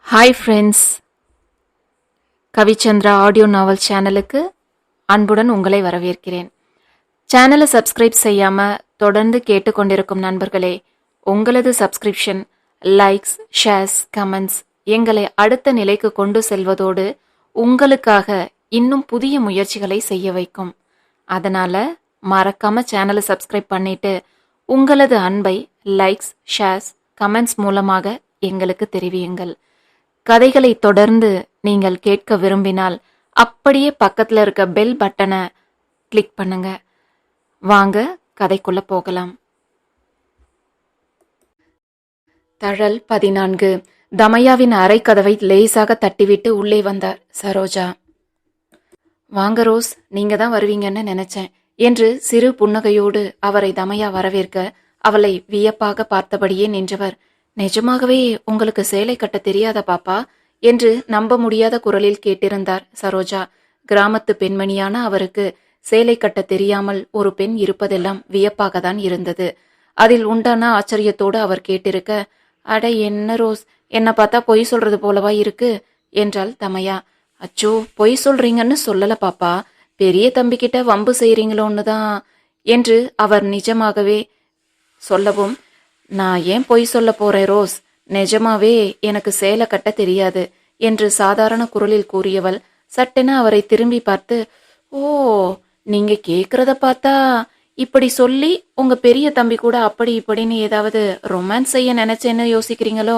Hi friends, Kavichandra audio நாவல் சேனலுக்கு அன்புடன் உங்களை வரவேற்கிறேன். சேனலை சப்ஸ்கிரைப் செய்யாமல் தொடர்ந்து கேட்டுக்கொண்டிருக்கும் நண்பர்களே, உங்களது சப்ஸ்கிரிப்ஷன், லைக்ஸ், ஷேர்ஸ், கமெண்ட்ஸ் எங்களை அடுத்த நிலைக்கு கொண்டு செல்வதோடு உங்களுக்காக இன்னும் புதிய முயற்சிகளை செய்ய வைக்கும். அதனால் மறக்காமல் சேனலை சப்ஸ்கிரைப் பண்ணிட்டு உங்களது அன்பை லைக்ஸ், ஷேர்ஸ், கமெண்ட்ஸ் மூலமாக எங்களுக்கு தெரிவியுங்கள். கதைகளை தொடர்ந்து நீங்கள் கேட்க விரும்பினால் அப்படியே பக்கத்தில் இருக்க பெல் பட்டனை கிளிக் பண்ணுங்க. வாங்க கதைக்குள்ள போகலாம். தழல் 14. தமயாவின் அறை கதவை லேசாக தட்டிவிட்டு உள்ளே வந்தார் சரோஜா. வாங்க ரோஸ், நீங்க தான் வருவீங்கன்னு நினைச்சேன் என்று சிறு புன்னகையோடு அவரை தமயா வரவேற்க அவளை வியப்பாக பார்த்தபடியே நின்றவர், நிஜமாகவே உங்களுக்கு சேலை கட்ட தெரியாத பாப்பா என்று நம்ப முடியாத குரலில் கேட்டிருந்தார் சரோஜா. கிராமத்து பெண்மணியான அவருக்கு சேலை கட்ட தெரியாமல் ஒரு பெண் இருப்பதெல்லாம் வியப்பாக தான் இருந்தது. அதில் உண்டான ஆச்சரியத்தோடு அவர் கேட்டிருக்க, அட என்ன ரோஸ், என்ன பார்த்தா பொய் சொல்றது போலவா இருக்கு என்றாள் தமயா. அச்சோ, பொய் சொல்றீங்கன்னு சொல்லல பாப்பா, பெரிய தம்பிக்கிட்ட வம்பு செய்றீங்களோன்னு தான் என்று அவர் நிஜமாகவே சொல்லவும், நான் ஏன் பொய் சொல்ல போறேன் ரோஸ், நிஜமாவே எனக்கு சேலை கட்ட தெரியாது என்று சாதாரண குரலில் கூறியவள் சட்டென அவரை திரும்பி பார்த்து, ஓ, நீங்க கேக்குறத பார்த்தா இப்படி சொல்லி உங்க பெரிய தம்பி கூட அப்படி இப்படின்னு ஏதாவது ரொமான்ஸ் செய்ய நினைச்சேன்னு யோசிக்கிறீங்களோ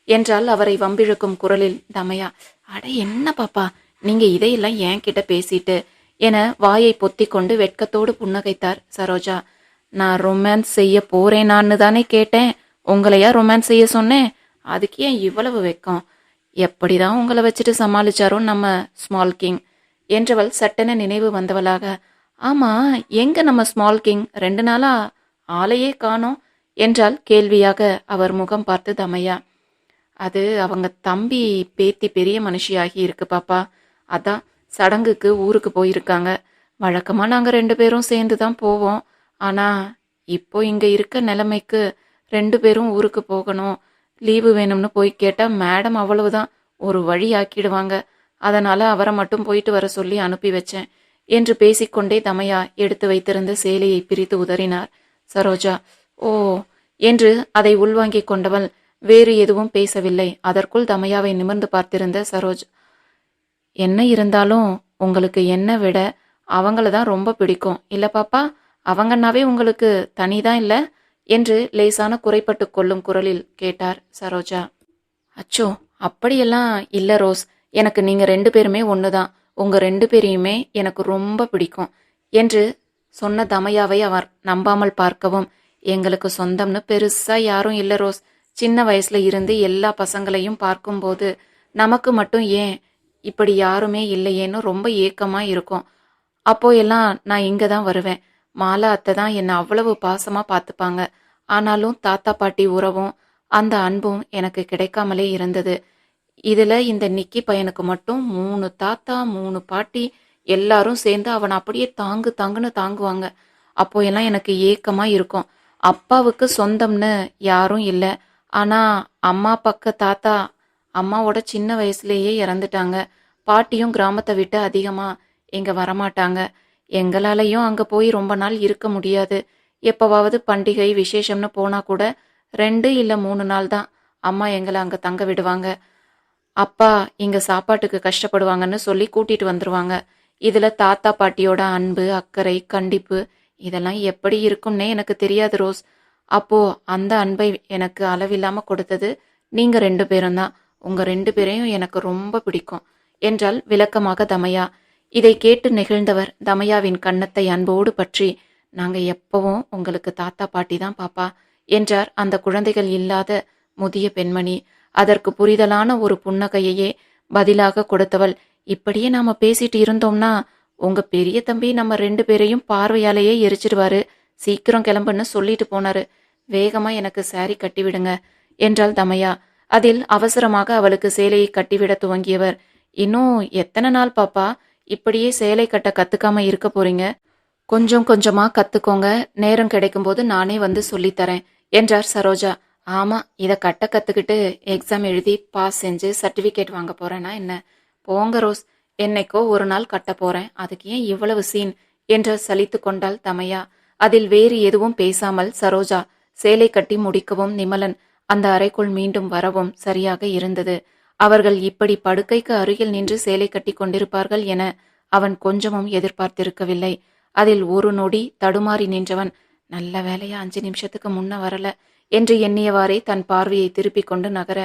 என்றால் அவரை வம்பிழுக்கும் குரலில் தமயா. அட என்ன பாப்பா, நீங்க இதையெல்லாம் ஏன் கிட்ட பேசிட்டு என வாயை பொத்தி கொண்டு வெட்கத்தோடு புன்னகைத்தார் சரோஜா. நான் ரொமான்ஸ் செய்ய போறேனான்னு தானே கேட்டேன், உங்களையா ரொமான்ஸ் செய்ய சொன்னேன், அதுக்கு ஏன் இவ்வளவு வெக்கம்? எப்படிதான் உங்களை வச்சுட்டு சமாளிச்சாரோ நம்ம ஸ்மால் கிங் என்றவள் சட்டென நினைவு வந்தவளாக, ஆமா, எங்க நம்ம ஸ்மால் கிங், 2 நாளா ஆளையே காணோம் என்றால் கேள்வியாக அவர் முகம் பார்த்து தமையா. அது அவங்க தம்பி பேத்தி பெரிய மனுஷியாகி இருக்கு பாப்பா, அதான் சடங்குக்கு ஊருக்கு போயிருக்காங்க. வழக்கமா நாங்க 2 பேரும் சேர்ந்து தான் போவோம். ஆனா இப்போ இங்க இருக்க நிலைமைக்கு 2 பேரும் ஊருக்கு போகணும், லீவு வேணும்னு போய் கேட்டா மேடம் அவ்வளவுதான் ஒரு வழி ஆக்கிடுவாங்க. அதனால அவரை மட்டும் போயிட்டு வர சொல்லி அனுப்பி வச்சேன் என்று பேசிக்கொண்டே தமையா எடுத்து வைத்திருந்த சேலையை பிரித்து உதறினார் சரோஜா. ஓ என்று அதை உள்வாங்கிக் கொண்டவள் வேறு எதுவும் பேசவில்லை. அதற்குள் தமையாவை நிமிர்ந்து பார்த்திருந்த சரோஜா, என்ன இருந்தாலும் உங்களுக்கு என்ன விட அவங்கள தான் ரொம்ப பிடிக்கும் இல்ல பாப்பா, அவங்கன்னாவே உங்களுக்கு தனிதான் இல்ல என்று லேசான குறைப்பட்டு கொள்ளும் குரலில் கேட்டார் சரோஜா. அச்சோ, அப்படியெல்லாம் இல்ல ரோஸ், எனக்கு நீங்க 2 பேருமே ஒண்ணுதான், உங்க 2 பேரையுமே எனக்கு ரொம்ப பிடிக்கும் என்று சொன்ன தமையாவை அவர் நம்பாமல் பார்க்கவும், எங்களுக்கு சொந்தம்னு பெருசா யாரும் இல்ல ரோஸ், சின்ன வயசுல இருந்து எல்லா பசங்களையும் பார்க்கும்போது நமக்கு மட்டும் ஏன் இப்படி யாருமே இல்லையேன்னு ரொம்ப ஏக்கமா இருக்கும். அப்போ எல்லாம் நான் இங்க தான் வருவேன். மாலா அத்தை தான் என்னை அவ்வளவு பாசமா பார்த்துப்பாங்க. ஆனாலும் தாத்தா பாட்டி உறவும் அந்த அன்பும் எனக்கு கிடைக்காமலே இருந்தது. இதுல இந்த நிக்கி பையனுக்கு மட்டும் 3 தாத்தா 3 பாட்டி எல்லாரும் சேர்ந்து அவனை அப்படியே தாங்கு தாங்குன்னு தாங்குவாங்க. அப்போ எல்லாம் எனக்கு ஏக்கமா இருக்கும். அப்பாவுக்கு சொந்தம்னு யாரும் இல்லை. ஆனா அம்மா பக்க தாத்தா அம்மாவோட சின்ன வயசுலேயே இறந்துட்டாங்க. பாட்டியும் கிராமத்தை விட்டு அதிகமா இங்க வரமாட்டாங்க. எங்களாலையும் அங்க போய் ரொம்ப நாள் இருக்க முடியாது. எப்பவாவது பண்டிகை விசேஷம்னு போனா கூட 2 இல்ல 3 நாள் தான் அம்மா எங்களை அங்க தங்க விடுவாங்க. அப்பா இங்க சாப்பாட்டுக்கு கஷ்டப்படுவாங்கன்னு சொல்லி கூட்டிட்டு வந்துருவாங்க. இதுல தாத்தா பாட்டியோட அன்பு, அக்கறை, கண்டிப்பு இதெல்லாம் எப்படி இருக்கும்னே எனக்கு தெரியாது ரோஸ். அப்போ அந்த அன்பை எனக்கு அளவில்லாம கொடுத்தது நீங்க 2 பேரும் தான். உங்க 2 பேரையும் எனக்கு ரொம்ப பிடிக்கும் என்றால் விளக்கமாக தமையா. இதை கேட்டு நெகிழ்ந்தவர் தமையாவின் கன்னத்தை அன்போடு பற்றி, நாங்க எப்பவும் உங்களுக்கு தாத்தா பாட்டி தான் பாப்பா என்றார் அந்த குழந்தைகள் இல்லாத முதிய பெண்மணி. அதற்கு புரிதலான ஒரு புன்னகையையே பதிலாக கொடுத்தவள், இப்படியே நாம பேசிட்டு இருந்தோம்னா உங்க பெரிய தம்பி நம்ம 2 பேரையும் பார்வையாலேயே எரிச்சிடுவாரு, சீக்கிரம் கிளம்புன்னு சொல்லிட்டு போனாரு, வேகமா எனக்கு சாரி கட்டிவிடுங்க என்றாள் தமையா. அதில் அவசரமாக அவளுக்கு சேலையை கட்டிவிட துவங்கியவர், இன்னும் எத்தனை நாள் பாப்பா இப்படியே சேலை கட்ட கத்துக்காம இருக்க போறீங்க? கொஞ்சம் கொஞ்சமா கத்துக்கோங்க, நேரம் கிடைக்கும் போது நானே வந்து சொல்லித்தரேன் என்றார் சரோஜா. ஆமா, இத கட்ட கத்துக்கிட்டு எக்ஸாம் எழுதி பாஸ் செஞ்சு சர்டிபிகேட் வாங்க போறேனா என்ன? போங்க ரோஸ், என்னைக்கோ ஒரு நாள் கட்ட போறேன், அதுக்கு ஏன் இவ்வளவு சீன் என்று சலித்து கொண்டாள் தமையா. அதில் வேறு எதுவும் பேசாமல் சரோஜா சேலை கட்டி முடிக்கவும் நிமலன் அந்த அறைக்குள் மீண்டும் வரவும் சரியாக இருந்தது. அவர்கள் இப்படி படுக்கைக்கு அருகில் நின்று சேலை கட்டி கொண்டிருப்பார்கள் என அவன் கொஞ்சமும் எதிர்பார்த்திருக்கவில்லை. அதில் ஒரு நொடி தடுமாறி நின்றவன், நல்ல வேலையா 5 நிமிஷத்துக்கு முன்ன வரல என்று எண்ணியவாறே தன் பார்வையை திருப்பிக் கொண்டு நகர,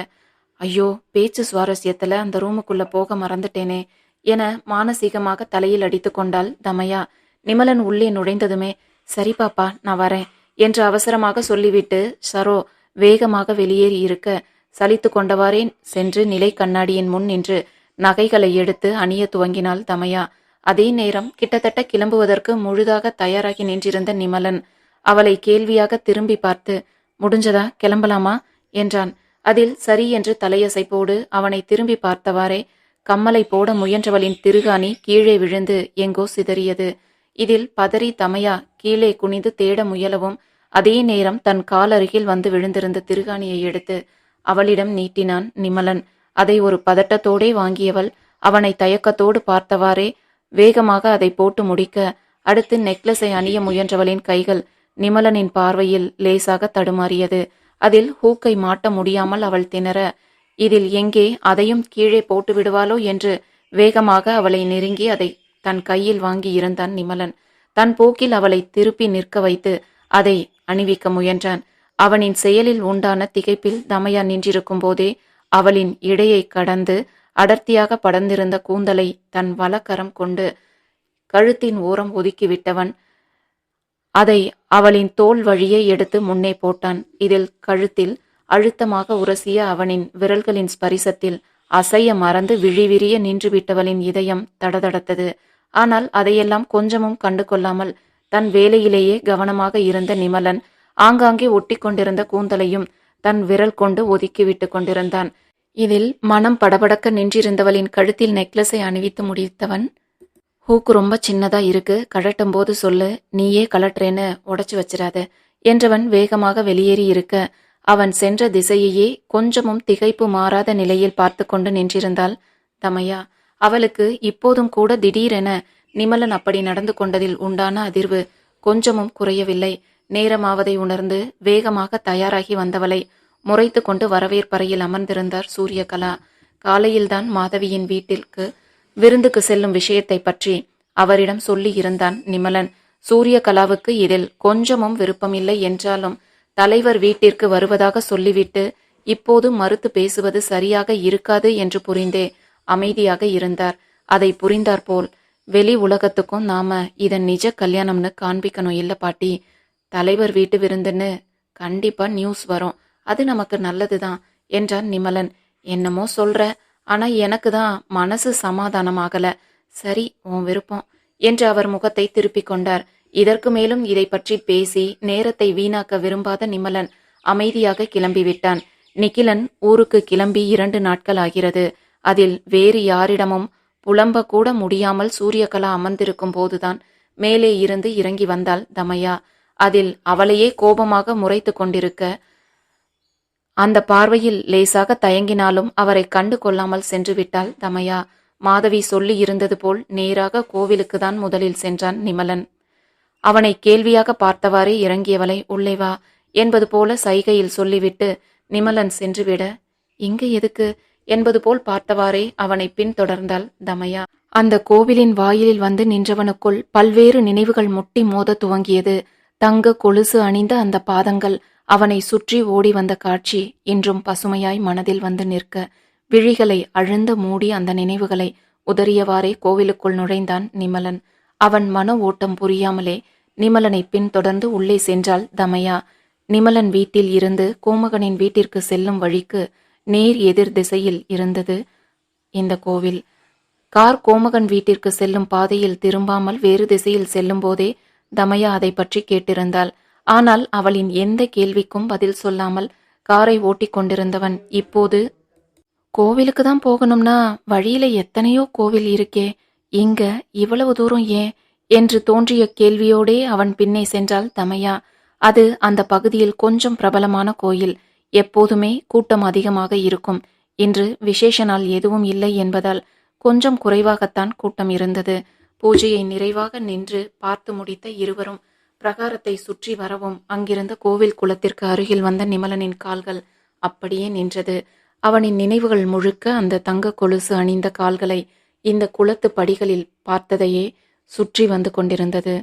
ஐயோ, பேச்சு சுவாரஸ்யத்துல அந்த ரூமுக்குள்ள போக மறந்துட்டேனே என மானசீகமாக தலையில் அடித்து கொண்டாள் தமையா. நிமலன் உள்ளே நுழைந்ததுமே, சரி பாப்பா, நான் வரேன் என்று அவசரமாக சொல்லிவிட்டு சரோ வேகமாக வெளியேறி இருக்க, சலித்து கொண்டவாறே சென்று நிலை கண்ணாடியின் முன் நின்று நகைகளை எடுத்து அணிய துவங்கினாள் தமையா. அதே நேரம் கிட்டத்தட்ட கிளம்புவதற்கு முழுதாக தயாராகி நின்றிருந்த நிமலன் அவளை கேள்வியாக திரும்பி பார்த்து, முடிஞ்சதா, கிளம்பலாமா என்றான். அதில் சரி என்று தலையசைப்போடு அவனை திரும்பி பார்த்தவாறே கம்மலை போட முயன்றவளின் திருகாணி கீழே விழுந்து எங்கோ சிதறியது. இதில் பதறி தமையா கீழே குனிந்து தேட முயலவும், அதே நேரம் தன் காலருகில் வந்து விழுந்திருந்த திருகாணியை எடுத்து அவளிடம் நீட்டினான் நிமலன். அதை ஒரு பதட்டத்தோடே வாங்கியவள் அவனை தயக்கத்தோடு பார்த்தவாறே வேகமாக அதை போட்டு முடிக்க, அடுத்து நெக்லஸை அணிய முயன்றவளின் கைகள் நிமலனின் பார்வையில் லேசாக தடுமாறியது. அதில் ஹூக்கை மாட்ட முடியாமல் அவள் திணற, இதில் எங்கே அதையும் கீழே போட்டு விடுவாளோ என்று வேகமாக அவளை நெருங்கி அதை தன் கையில் வாங்கி இருந்தான் நிமலன். தன் போக்கில் அவளை திருப்பி நிற்க வைத்து அதை அணிவிக்க முயன்றான். அவனின் செயலில் உண்டான திகைப்பில் தமையா நின்றிருக்கும் போதே அவளின் இடையை கடந்து அடர்த்தியாக படர்ந்திருந்த கூந்தலை தன் வலக்கரம் கொண்டு கழுத்தின் ஓரம் ஒதுக்கிவிட்டவன் அதை அவளின் தோள் வழியே எடுத்து முன்னே போட்டான். இதில் கழுத்தில் அழுத்தமாக உரசிய அவனின் விரல்களின் ஸ்பரிசத்தில் அசைய மறந்து விழிவிரிய நின்றுவிட்டவளின் இதயம் தடதடத்தது. ஆனால் அதையெல்லாம் கொஞ்சமும் கண்டு கொள்ளாமல் தன் வேலையிலேயே கவனமாக இருந்த நிமலன் ஆங்காங்கே ஒட்டி கொண்டிருந்த கூந்தலையும் தன் விரல் கொண்டு ஒதுக்கிவிட்டு கொண்டிருந்தான். இதில் மனம் படபடக்க நின்றிருந்தவளின் கழுத்தில் நெக்லஸை அணிவித்து முடித்தவன், ஹூக்கு ரொம்ப சின்னதா இருக்கு, கழட்டும் போது சொல்லு, நீயே கலட்டுறேன்னு உடைச்சு வச்சிடாத என்றவன் வேகமாக வெளியேறி இருக்க, அவன் சென்ற திசையையே கொஞ்சமும் திகைப்பு மாறாத நிலையில் பார்த்து கொண்டு நின்றிருந்தாள் தமையா. அவளுக்கு இப்போதும் கூட திடீரென நிமலன் அப்படி நடந்து கொண்டதில் உண்டான அதிர்வு கொஞ்சமும் குறையவில்லை. நேரமாவதை உணர்ந்து வேகமாக தயாராகி வந்தவளை முறைத்து கொண்டு வரவேற்பறையில் அமர்ந்திருந்தார் சூரியகலா. காலையில்தான் மாதவியின் வீட்டிற்கு விருந்துக்கு செல்லும் விஷயத்தை பற்றி அவரிடம் சொல்லி இருந்தான் நிமலன். சூரியகலாவுக்கு இதில் கொஞ்சமும் விருப்பமில்லை என்றாலும் தலைவர் வீட்டிற்கு வருவதாக சொல்லிவிட்டு இப்போது மறுத்து பேசுவது சரியாக இருக்காது என்று புரிந்தே அமைதியாக இருந்தார். அதை புரிந்தாற்போல், வெளி உலகத்துக்கும் நாம இதன் நிஜ கல்யாணம்னு காண்பிக்கணும் இல்ல பாட்டி, தலைவர் வீட்டு விருந்துன்னு கண்டிப்பா நியூஸ் வரும், அது நமக்கு நல்லதுதான் என்றான் நிமலன். என்னமோ சொல்ற, ஆனா எனக்கு தான் மனசு சமாதானமாகல. சரி, உன் விருப்பம் என்று அவர் முகத்தை திருப்பிக் கொண்டார். இதற்கு மேலும் இதை பற்றி பேசி நேரத்தை வீணாக்க விரும்பாத நிமலன் அமைதியாக கிளம்பிவிட்டான். நிகிலன் ஊருக்கு கிளம்பி 2 நாட்கள் ஆகிறது. அதில் வேறு யாரிடமும் புலம்ப கூட முடியாமல் சூரியகலா அமர்ந்திருக்கும் போதுதான் மேலே இருந்து இறங்கி வந்தாள் தமையா. அதில் அவளையே கோபமாக முறைத்து கொண்டிருக்க, அந்த பார்வையில் லேசாக தயங்கினாலும் அவரை கண்டு கொள்ளாமல் சென்று விட்டாள் தமையா. மாதவி சொல்லி இருந்தது போல் நேராக கோவிலுக்கு தான் முதலில் சென்றான் நிமலன். அவனை கேள்வியாக பார்த்தவாறே இறங்கியவளை உள்ளே வா என்பது போல சைகையில் சொல்லிவிட்டு நிமலன் சென்றுவிட, இங்கு எதுக்கு என்பது போல் பார்த்தவாறே அவனை பின்தொடர்ந்தாள் தமையா. அந்த கோவிலின் வாயிலில் வந்து நின்றவனுக்குள் பல்வேறு நினைவுகள் முட்டி மோத துவங்கியது. தங்க கொலுசு அணிந்த அந்த பாதங்கள் அவனை சுற்றி ஓடி வந்த காட்சி இன்றும் பசுமையாய் மனதில் வந்து நிற்க, விழிகளை அழுந்த மூடி அந்த நினைவுகளை உதறியவாறே கோவிலுக்குள் நுழைந்தான் நிமலன். அவன் மன ஓட்டம் புரியாமலே நிமலனை பின்தொடர்ந்து உள்ளே சென்றாள் தமையா. நிமலன் வீட்டில் இருந்து கோமகனின் வீட்டிற்கு செல்லும் வழிக்கு நேர் எதிர் திசையில் இருந்தது இந்த கோவில். கார் கோமகன் வீட்டிற்கு செல்லும் பாதையில் திரும்பாமல் வேறு திசையில் செல்லும் போதே தமையா அதை பற்றி கேட்டிருந்தாள். ஆனால் அவளின் எந்த கேள்விக்கும் பதில் சொல்லாமல் காரை ஓட்டிக் கொண்டிருந்தவன் இப்போது, கோவிலுக்கு தான் போகணும்னா வழியில எத்தனையோ கோவில் இருக்கே, இங்க இவ்வளவு தூரம் ஏன் என்று தோன்றிய கேள்வியோடே அவன் பின்னே சென்றாள் தமையா. அது அந்த பகுதியில் கொஞ்சம் பிரபலமான கோயில். எப்போதுமே கூட்டம் அதிகமாக இருக்கும். இன்று விசேஷ நாள் எதுவும் இல்லை என்பதால் கொஞ்சம் குறைவாகத்தான் கூட்டம் இருந்தது. பூஜையை நிறைவாக நின்று பார்த்து முடித்த இருவரும் பிரகாரத்தை சுற்றி வரவும் அங்கிருந்த கோவில் குளத்திற்கு அருகில் வந்த நிமலனின் கால்கள் அப்படியே நின்றது. அவனின் நினைவுகள் முழுக்க அந்த தங்க கொலுசு அணிந்த கால்களை இந்த குளத்து படிகளில் பார்த்ததையே சுற்றி வந்து கொண்டிருந்தது.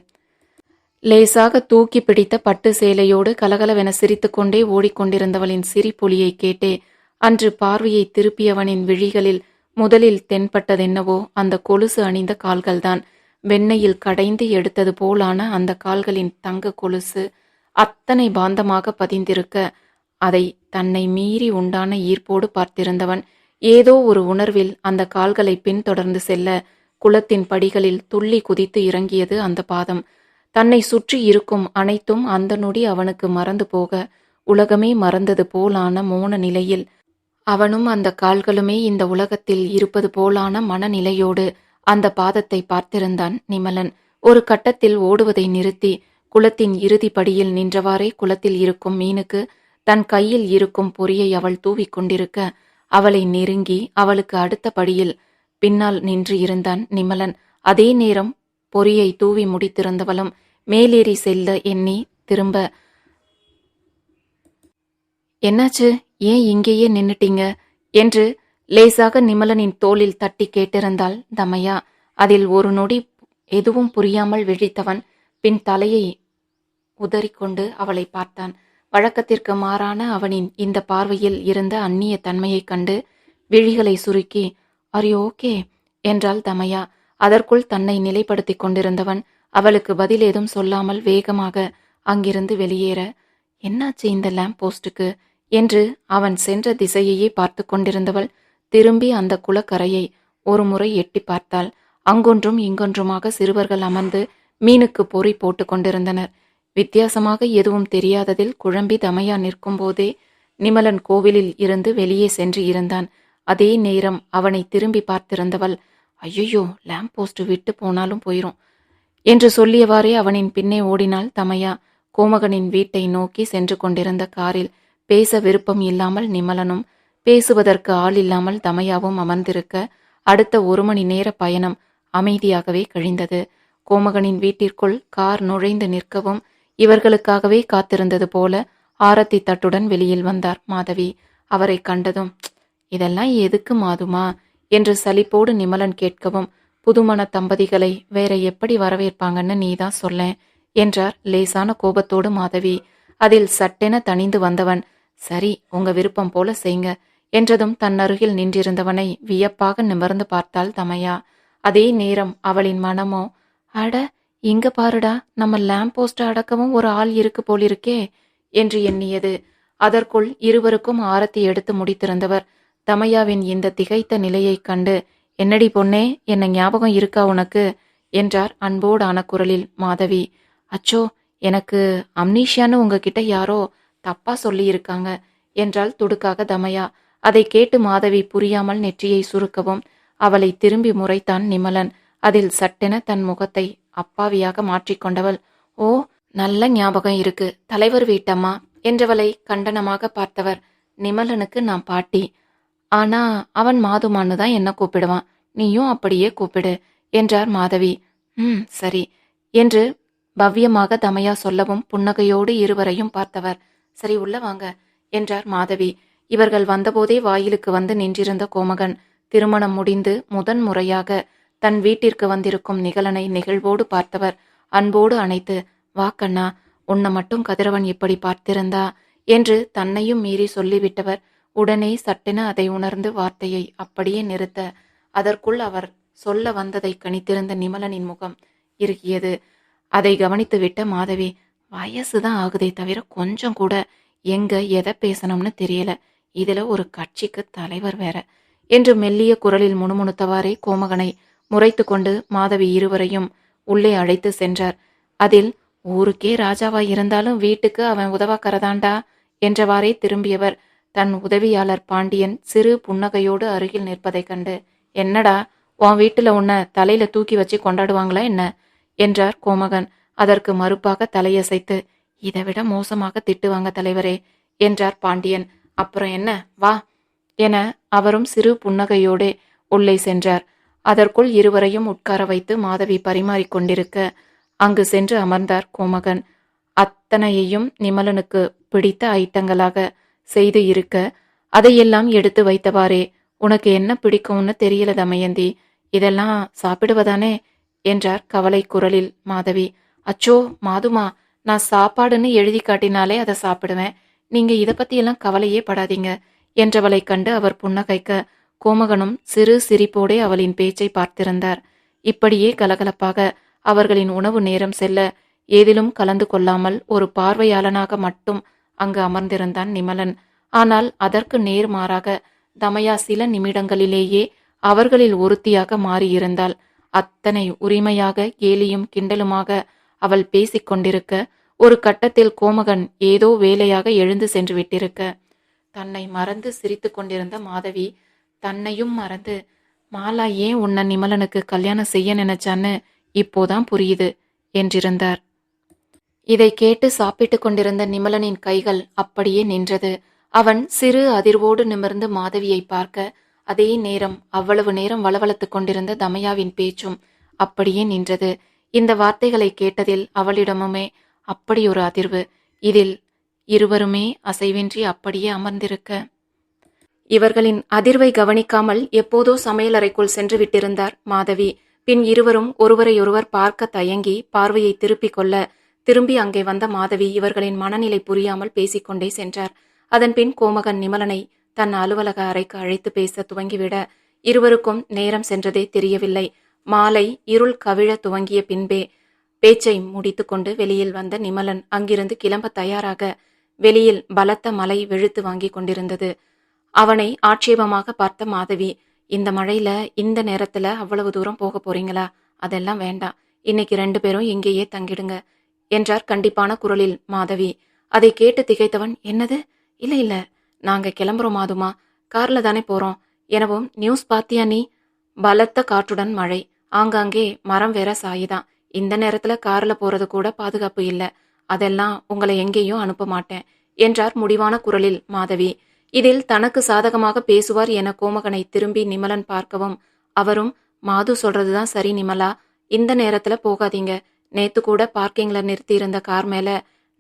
லேசாக தூக்கி பிடித்த பட்டு சேலையோடு கலகலவென சிரித்துக்கொண்டே ஓடிக்கொண்டிருந்தவளின் சிரிப்பொலியை கேட்டே அன்று பார்வையை திருப்பியவனின் விழிகளில் முதலில் தென்பட்டதென்னவோ அந்த கொலுசு அணிந்த கால்கள்தான். வெண்ணையில் கடைந்து எடுத்தது போலான அந்த கால்களின் தங்க கொலுசு அத்தனை பாந்தமாக பதிந்திருக்க அதை தன்னை மீறி உண்டான ஈர்ப்போடு பார்த்திருந்தவன் ஏதோ ஒரு உணர்வில் அந்த கால்களை பின்தொடர்ந்து செல்ல குளத்தின் படிகளில் துள்ளி குதித்து இறங்கியது அந்த பாதம். தன்னை சுற்றி இருக்கும் அனைத்தும் அந்த நொடி அவனுக்கு மறந்து போக உலகமே மறந்தது போலான மோன நிலையில் அவனும் அந்த கால்களுமே இந்த உலகத்தில் இருப்பது போலான மனநிலையோடு அந்த பாதத்தை பார்த்திருந்தான் நிமலன். ஒரு கட்டத்தில் ஓடுவதை நிறுத்தி குளத்தின் இறுதி படியில் நின்றவாறே குளத்தில் இருக்கும் மீனுக்கு தன் கையில் இருக்கும் பொறியை அவள் தூவிக் கொண்டிருக்க அவளை நெருங்கி அவளுக்கு அடுத்த படியில் பின்னால் நின்று இருந்தான் நிமலன். அதே நேரம் பொறியை தூவி முடித்திருந்தவளும் மேலேறி செல்ல எண்ணி திரும்ப, என்னாச்சு, ஏன் இங்கேயே நின்னுட்டீங்க என்று லேசாக நிமலனின் தோளில் தட்டி கேட்டிருந்தாள் தமையா. அதில் ஒரு நொடி எதுவும் புரியாமல் விழித்தவன் பின் தலையை உதறிக்கொண்டு அவளை பார்த்தான். வழக்கத்திற்கு மாறான அவனின் இந்த பார்வையில் இருந்த அந்நிய தன்மையைக் கண்டு விழிகளை சுருக்கி, "ஆர் யூ ஓகே?" என்றாள் தமையா. அதற்குள் தன்னை நிலைப்படுத்திக் கொண்டிருந்தவன் அவளுக்கு பதில் ஏதும் சொல்லாமல் வேகமாக அங்கிருந்து வெளியேற, "என்னாச்சு இந்த லேம்ப் போஸ்டுக்கு?" என்று அவன் சென்ற திசையையே பார்த்து கொண்டிருந்தவள் திரும்பி அந்த குளக்கரையை ஒரு முறை எட்டி பார்த்தாள். அங்கொன்றும் இங்கொன்றுமாக சிறுவர்கள் அமர்ந்து மீனுக்கு பொறி போட்டு கொண்டிருந்தனர். வித்தியாசமாக எதுவும் தெரியாததில் குழம்பி தமையா நிற்கும் போதே நிமலன் கோவிலில் இருந்து வெளியே சென்று இருந்தான். அதே நேரம் அவனை திரும்பி பார்த்திருந்தவள், "ஐயோ, லேம்ப் போஸ்ட் விட்டு போனாலும் போயிரும்" என்று சொல்லியவாறே அவனின் பின்னே ஓடினாள் தமையா. கோமகனின் வீட்டை நோக்கி சென்று கொண்டிருந்த காரில் பேச விருப்பம் இல்லாமல் நிமலனும் பேசுவதற்கு ஆள் இல்லாமல் தமையாவும் அமர்ந்திருக்க அடுத்த 1 மணி நேர பயணம் அமைதியாகவே கழிந்தது. கோமகனின் வீட்டிற்குள் கார் நுழைந்து நிற்கவும் இவர்களுக்காகவே காத்திருந்தது போல ஆரத்தி தட்டுடன் வெளியில் வந்தார் மாதவி. அவரை கண்டதும், "இதெல்லாம் எதுக்கு மாதுமா?" என்று சலிப்போடு நிமலன் கேட்கவும், "புதுமண தம்பதிகளை வேற எப்படி வரவேற்பாங்கன்னு நீதான் சொல்லேன்" என்றார் லேசான கோபத்தோடு மாதவி. அதில் சட்டென தணிந்து வந்தவன், "சரி, உங்க விருப்பம் போல செய்ங்க" என்றதும் தன் அருகில் நின்றிருந்தவனை வியப்பாக நிமிர்ந்து பார்த்தாள் தமையா. அதே நேரம் அவளின் மனமோ, "அட, இங்க பாருடா, நம்ம லேம்ப் போஸ்ட் அடக்கவும் ஒரு ஆள் இருக்கு போலிருக்கே" என்று எண்ணியது. அதற்குள் இருவருக்கும் ஆரத்தி எடுத்து முடித்திருந்தவர் தமையாவின் இந்த திகைத்த நிலையைக் கண்டு, "என்னடி பொன்னே, என்ன ஞாபகம் இருக்கா உனக்கு?" என்றார் அன்போடான குரலில் மாதவி. "அச்சோ, எனக்கு அம்னீஷியான்னு உங்ககிட்ட யாரோ தப்பா சொல்லியிருக்காங்க" என்றாள் துடுக்காக தமையா. அதை கேட்டு மாதவி புரியாமல் நெற்றியை சுருக்கவும் அவளை திரும்பி முறைத்தான் நிமலன். அதில் சட்டென தன் முகத்தை அப்பாவியாக மாற்றிக்கொண்டவள், "ஓ, நல்ல ஞாபகம் இருக்கு, தலைவர் வீட்டம்மா" என்றவளை கண்டனமாக பார்த்தவர், "நிமலனுக்கு நான் பாட்டி, ஆனா அவன் மாதுமான்னு தான் என்ன கூப்பிடுவான், நீயும் அப்படியே கூப்பிடு" என்றார் மாதவி. சரி" என்று பவ்யமாக தமையா சொல்லவும் புன்னகையோடு இருவரையும் பார்த்தவர், "சரி, உள்ள வாங்க" என்றார் மாதவி. இவர்கள் வந்தபோதே வாயிலுக்கு வந்து நின்றிருந்த கோமகன் திருமணம் முடிந்து முதன் முறையாக தன் வீட்டிற்கு வந்திருக்கும் நிகழனை நெகிழ்வோடு பார்த்தவர் அன்போடு அணைத்து, "வா கண்ணா, உன்னை மட்டும் கதிரவன் இப்படி பார்த்திருந்தா" என்று தன்னையும் மீறி சொல்லிவிட்டவர் உடனே சட்டென அதை உணர்ந்து வார்த்தையை அப்படியே நிறுத்த அதற்குள் அவர் சொல்ல வந்ததை கணித்திருந்த நிமலனின் முகம் இறுகியது. அதை கவனித்துவிட்ட மாதவி, "வயசுதான் ஆகுதே தவிர கொஞ்சம் கூட எங்க எதை பேசணும்னு தெரியல, இதுல ஒரு கட்சிக்கு தலைவர் வேற" என்று மெல்லிய குரலில் முணுமுணுத்தவாறே கோமகனை முறைத்து கொண்டு மாதவி இருவரையும் உள்ளே அழைத்து சென்றார். அதில், "ஊருக்கே ராஜாவா இருந்தாலும் வீட்டுக்கு அவன் உதவாக்கறதாண்டா" என்றவாறே திரும்பியவர் தன் உதவியாளர் பாண்டியன் சிறு புன்னகையோடு அருகில் நிற்பதைக் கண்டு, "என்னடா, உன் வீட்டுல உன்னை தலையில தூக்கி வச்சு கொண்டாடுவாங்களா என்ன?" என்றார் கோமகன். அதற்கு மறுப்பாக தலையசைத்து, "இதைவிட மோசமாக திட்டுவாங்க தலைவரே" என்றார் பாண்டியன். அப்புறம் என்ன, வா என அவரும் சிறு புன்னகையோடு உள்ளே சென்றார். அதற்குள் இருவரையும் உட்கார வைத்து மாதவி பரிமாறிக் கொண்டிருக்க அங்கு சென்று அமர்ந்தார் கோமகன். அத்தனையையும் நிமலனுக்கு பிடித்த ஐட்டங்களாக செய்து இருக்க அதையெல்லாம் எடுத்து வைத்தவாறே, உனக்கு என்ன பிடிக்கும்னு தெரியல தமயந்தி, இதெல்லாம் சாப்பிடுவதானே என்றார் கவலை குரலில் மாதவி. அச்சோ மாதுமா, நான் சாப்பாடுன்னு எழுதி காட்டினாலே அதை சாப்பிடுவேன், நீங்க இதை பத்தியெல்லாம் கவலையே படாதீங்க என்றவளை கண்டு அவர் புன்னகைக்க கோமகனும் சிறு சிரிப்போடே அவளின் பேச்சை பார்த்திருந்தார். இப்படியே கலகலப்பாக அவர்களின் உணவு நேரம் செல்ல ஏதிலும் கலந்து கொள்ளாமல் ஒரு பார்வையாளனாக மட்டும் அங்கு அமர்ந்திருந்தான் நிமலன். ஆனால் அதற்கு நேர்மாறாக தமயா சில நிமிடங்களிலேயே அவர்களில் ஒருத்தியாக மாறியிருந்தாள். அத்தனை உரிமையாக கேலியும் கிண்டலுமாக அவள் பேசிக் கொண்டிருக்க ஒரு கட்டத்தில் கோமகன் ஏதோ வேலையாக எழுந்து சென்று விட்டிருக்க தன்னை மறந்து சிரித்து கொண்டிருந்த மாதவி தன்னையும் மறந்து, மாலா ஏன் உன்னை நிமலனுக்கு கல்யாணம் செய்ய நினைச்சான்னு இப்போதான் புரியுது என்றிருந்தார். இதை கேட்டு சாப்பிட்டு கொண்டிருந்த நிமலனின் கைகள் அப்படியே நின்றது. அவன் சிறு அதிர்வோடு நிமிர்ந்து மாதவியை பார்க்க அதே நேரம் அவ்வளவு நேரம் வளவளத்துக் கொண்டிருந்த தமயாவின் பேச்சும் அப்படியே நின்றது. இந்த வார்த்தைகளை கேட்டதில் அவளிடமுமே அப்படி ஒரு அதிர்வு. இதில் இருவருமே அசைவின்றி அப்படியே அமர்ந்திருக்க இவர்களின் அதிர்வை கவனிக்காமல் எப்போதோ சமையலறைக்குள் சென்று விட்டிருந்தார் மாதவி. பின் இருவரும் ஒருவரையொருவர் பார்க்க தயங்கி பார்வையை திருப்பிக் கொள்ள திரும்பி அங்கே வந்த மாதவி இவர்களின் மனநிலை புரியாமல் பேசிக்கொண்டே சென்றார். அதன்பின் கோமகன் நிமலனை தன் அலுவலக அறைக்கு அழைத்து பேச துவங்கிவிட இருவருக்கும் நேரம் சென்றதே தெரியவில்லை. மாலை இருள் கவிழ துவங்கிய பின்பே பேச்சை முடித்துக்கொண்டு வெளியில் வந்த நிமலன் அங்கிருந்து கிளம்ப தயாராக வெளியில் பலத்த மழை வெளுத்து வாங்கி கொண்டிருந்தது. அவனை ஆட்சேபமாக பார்த்த மாதவி, இந்த மழையில இந்த நேரத்துல அவ்வளவு தூரம் போக போறீங்களா? அதெல்லாம் வேண்டாம், இன்னைக்கு 2 பேரும் இங்கேயே தங்கிடுங்க என்றார் கண்டிப்பான குரலில் மாதவி. அதை கேட்டு திகைத்தவன், என்னது? இல்ல இல்ல, நாங்க கிளம்புறோம் மாதுமா, கார்ல தானே போறோம் எனவும், நியூஸ் பாத்தியா நீ? பலத்த காற்றுடன் மழை, ஆங்காங்கே மரம் வேற சாயுதான், இந்த நேரத்துல கார்ல போறது கூட பாதுகாப்பு இல்ல, அதெல்லாம் உங்களை எங்கேயும் அனுப்ப மாட்டேன் என்றார் முடிவான குரலில் மாதவி. இதில் தனக்கு சாதகமாக பேசுவார் என கோமகனை திரும்பி நிமலன் பார்க்கவும் அவரும், மாது சொல்றதுதான் சரி நிமலா, இந்த நேரத்துல போகாதீங்க, நேத்து கூட பார்க்கிங்ல நிறுத்தி இருந்த கார் மேல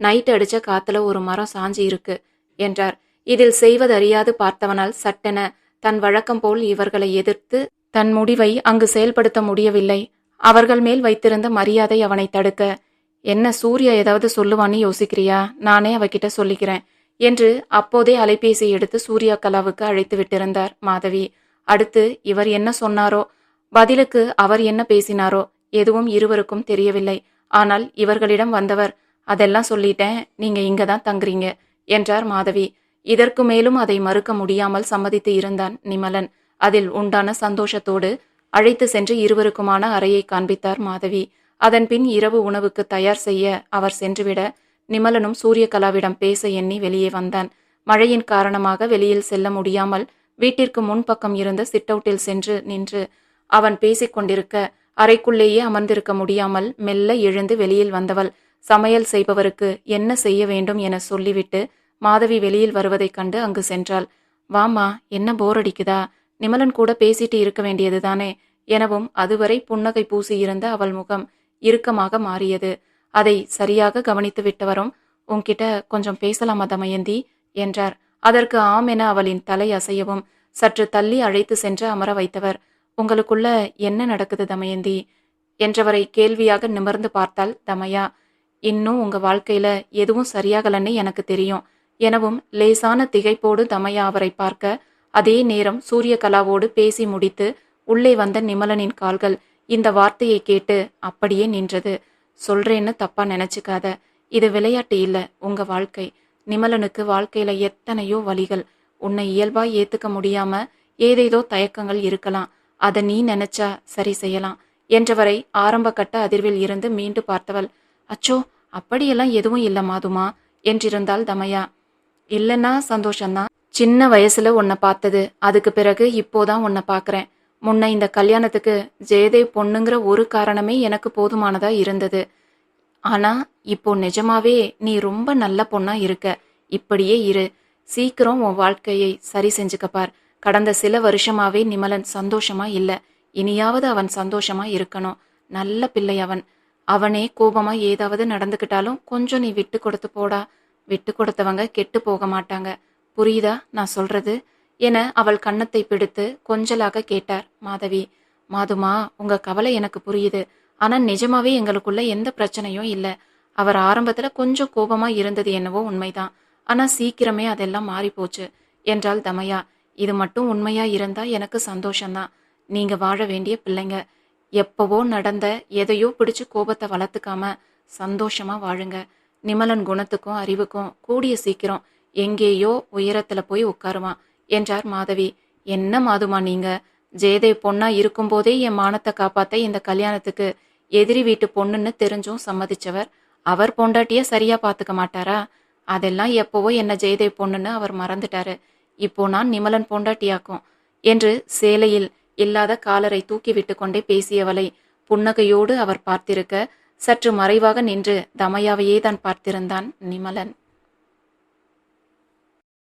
நைட் அடிச்ச காத்துல ஒரு மரம் சாஞ்சி இருக்கு என்றார். இதில் செய்வதறியாது பார்த்தவனால் சட்டென தன் வழக்கம் போல் இவர்களை எதிர்த்து தன் முடிவை அங்கு செயல்படுத்த முடியவில்லை. அவர்கள் மேல் வைத்திருந்த மரியாதை அவனை தடுக்க, என்ன சூர்யா ஏதாவது சொல்லுவான்னு யோசிக்கிறியா? நானே அவகிட்ட சொல்லிக்கிறேன் என்று அப்போதே அலைபேசி எடுத்து சூர்யா கலாவுக்கு அழைத்து விட்டிருந்தார் மாதவி. அடுத்து இவர் என்ன சொன்னாரோ, பதிலுக்கு அவர் என்ன பேசினாரோ எதுவும் இருவருக்கும் தெரியவில்லை. ஆனால் இவர்களிடம் வந்தவர், அதெல்லாம் சொல்லிட்டேன், நீங்க இங்கதான் தங்குறீங்க என்றார் மாதவி. இதற்கு மேலும் அதை மறுக்க முடியாமல் சம்மதித்து இருந்தான் நிமலன். அதில் உண்டான சந்தோஷத்தோடு அழைத்து சென்று இருவருக்குமான அறையை காண்பித்தார் மாதவி. அதன்பின் இரவு உணவுக்கு தயார் செய்ய அவர் சென்றுவிட நிமலனும் சூரியகலாவிடம் பேச எண்ணி வெளியே வந்தான். மழையின் காரணமாக வெளியில் செல்ல முடியாமல் வீட்டிற்கு முன்பக்கம் இருந்த சிட் அவுட்டில் சென்று நின்று அவன் பேசிக் கொண்டிருக்க அறைக்குள்ளேயே அமர்ந்திருக்க முடியாமல் மெல்ல எழுந்து வெளியில் வந்தவள் சமையல் செய்பவருக்கு என்ன செய்ய வேண்டும் என சொல்லிவிட்டு மாதவி வெளியில் வருவதைக் கண்டு அங்கு சென்றாள். வாமா, என்ன போர் அடிக்குதா? நிமலன் கூட பேசிட்டு இருக்க வேண்டியதுதானே எனவும் அதுவரை புன்னகை பூசியிருந்த அவள் முகம் இறுக்கமாக மாறியது. அதை சரியாக கவனித்து விட்டவரும், உன்கிட்ட கொஞ்சம் பேசலாமா தமயந்தி என்றார். அதற்கு ஆம் என அவளின் தலை அசையவும் சற்று தள்ளி அழைத்து சென்று அமர வைத்தவர், உங்களுக்குள்ள என்ன நடக்குது தமயந்தி என்றவரை கேள்வியாக நிமிர்ந்து பார்த்தாள் தமயா. இன்னும் உங்க வாழ்க்கையில எதுவும் சரியாகலன்னு எனக்கு தெரியும் எனவும் லேசான திகைப்போடு தமயா அவரை பார்க்க அதே நேரம் சூரியகலாவோடு பேசி முடித்து உள்ளே வந்த நிமலனின் கால்கள் இந்த வார்த்தையை கேட்டு அப்படியே நின்றது. சொல்றேன்னு தப்பா நினைச்சுக்காத, இது விளையாட்டு இல்ல, உங்க வாழ்க்கை. நிமலனுக்கு வாழ்க்கையில எத்தனையோ வழிகள், உன்னை இயல்பாய் ஏத்துக்க முடியாம ஏதேதோ தயக்கங்கள் இருக்கலாம், அதை நீ நினைச்சா சரி செய்யலாம் என்றவரை ஆரம்ப கட்ட அதிர்வில் இருந்து மீண்டு பார்த்தவள், அச்சோ அப்படியெல்லாம் எதுவும் இல்ல மாதுமா என்றிருந்தாள் தமயா. இல்லைன்னா சந்தோஷம்தான், சின்ன வயசுல உன்னை பார்த்தது, அதுக்கு பிறகு இப்போதான் உன்னை பார்க்கறேன். முன்ன இந்த கல்யாணத்துக்கு ஜெயதேவ் பொண்ணுங்கிற ஒரு காரணமே எனக்கு போதுமானதா இருந்தது. ஆனா இப்போ நிஜமாவே நீ ரொம்ப நல்ல பொண்ணா இருக்க, இப்படியே இரு. சீக்கிரம் உன் வாழ்க்கையை சரி செஞ்சுக்கப்பார். கடந்த சில வருஷமாவே நிமலன் சந்தோஷமா இல்ல. இனியாவது அவன் சந்தோஷமா இருக்கணும். நல்ல பிள்ளை அவன். அவனே கோபமா ஏதாவது நடந்துக்கிட்டாலும் கொஞ்சம் நீ விட்டு கொடுத்து போடா. விட்டு கொடுத்தவங்க கெட்டு போக மாட்டாங்க. புரியுதா நான் சொல்றது என அவள் கன்னத்தை பிடித்து கொஞ்சலாக கேட்டார் மாதவி. மாதுமா, உங்க கவலை எனக்கு புரியுது. ஆனா நிஜமாவே எங்களுக்குள்ள எந்த பிரச்சனையும் இல்ல. அவர் ஆரம்பத்துல கொஞ்சம் கோபமா இருந்தது என்னவோ உண்மைதான். ஆனா சீக்கிரமே அதெல்லாம் மாறி போச்சு என்றாள் தமையா. இது மட்டும் உண்மையா இருந்தா எனக்கு சந்தோஷம்தான். நீங்க வாழ வேண்டிய பிள்ளைங்க. எப்பவோ நடந்த எதையோ பிடிச்சு கோபத்தை வளர்த்துக்காம சந்தோஷமா வாழுங்க. நிமலன் குணத்துக்கும் அறிவுக்கும் கூடிய சீக்கிரம் எங்கேயோ உயரத்துல போய் உட்காருவான் என்றார் மாதவி. என்ன மாதுமா நீங்க? ஜெயதேவ் பொண்ணா இருக்கும்போதே என் மானத்தை காப்பாத்த இந்த கல்யாணத்துக்கு எதிரி வீட்டு பொண்ணுன்னு தெரிஞ்சும் சம்மதிச்சவர். அவர் பொண்டாட்டிய சரியா பாத்துக்க மாட்டாரா? அதெல்லாம் எப்பவோ என்ன ஜெயதேவ் பொண்ணுன்னு அவர் மறந்துட்டாரு. இப்போ நான் நிமலன் பொண்டாட்டியாக்கும் என்று சேலையில் இல்லாத காலரை தூக்கி விட்டு கொண்டே பேசியவளை புன்னகையோடு அவர் பார்த்திருக்க, சற்று மறைவாக நின்று தமையாவையே தான் பார்த்திருந்தான் நிமலன்.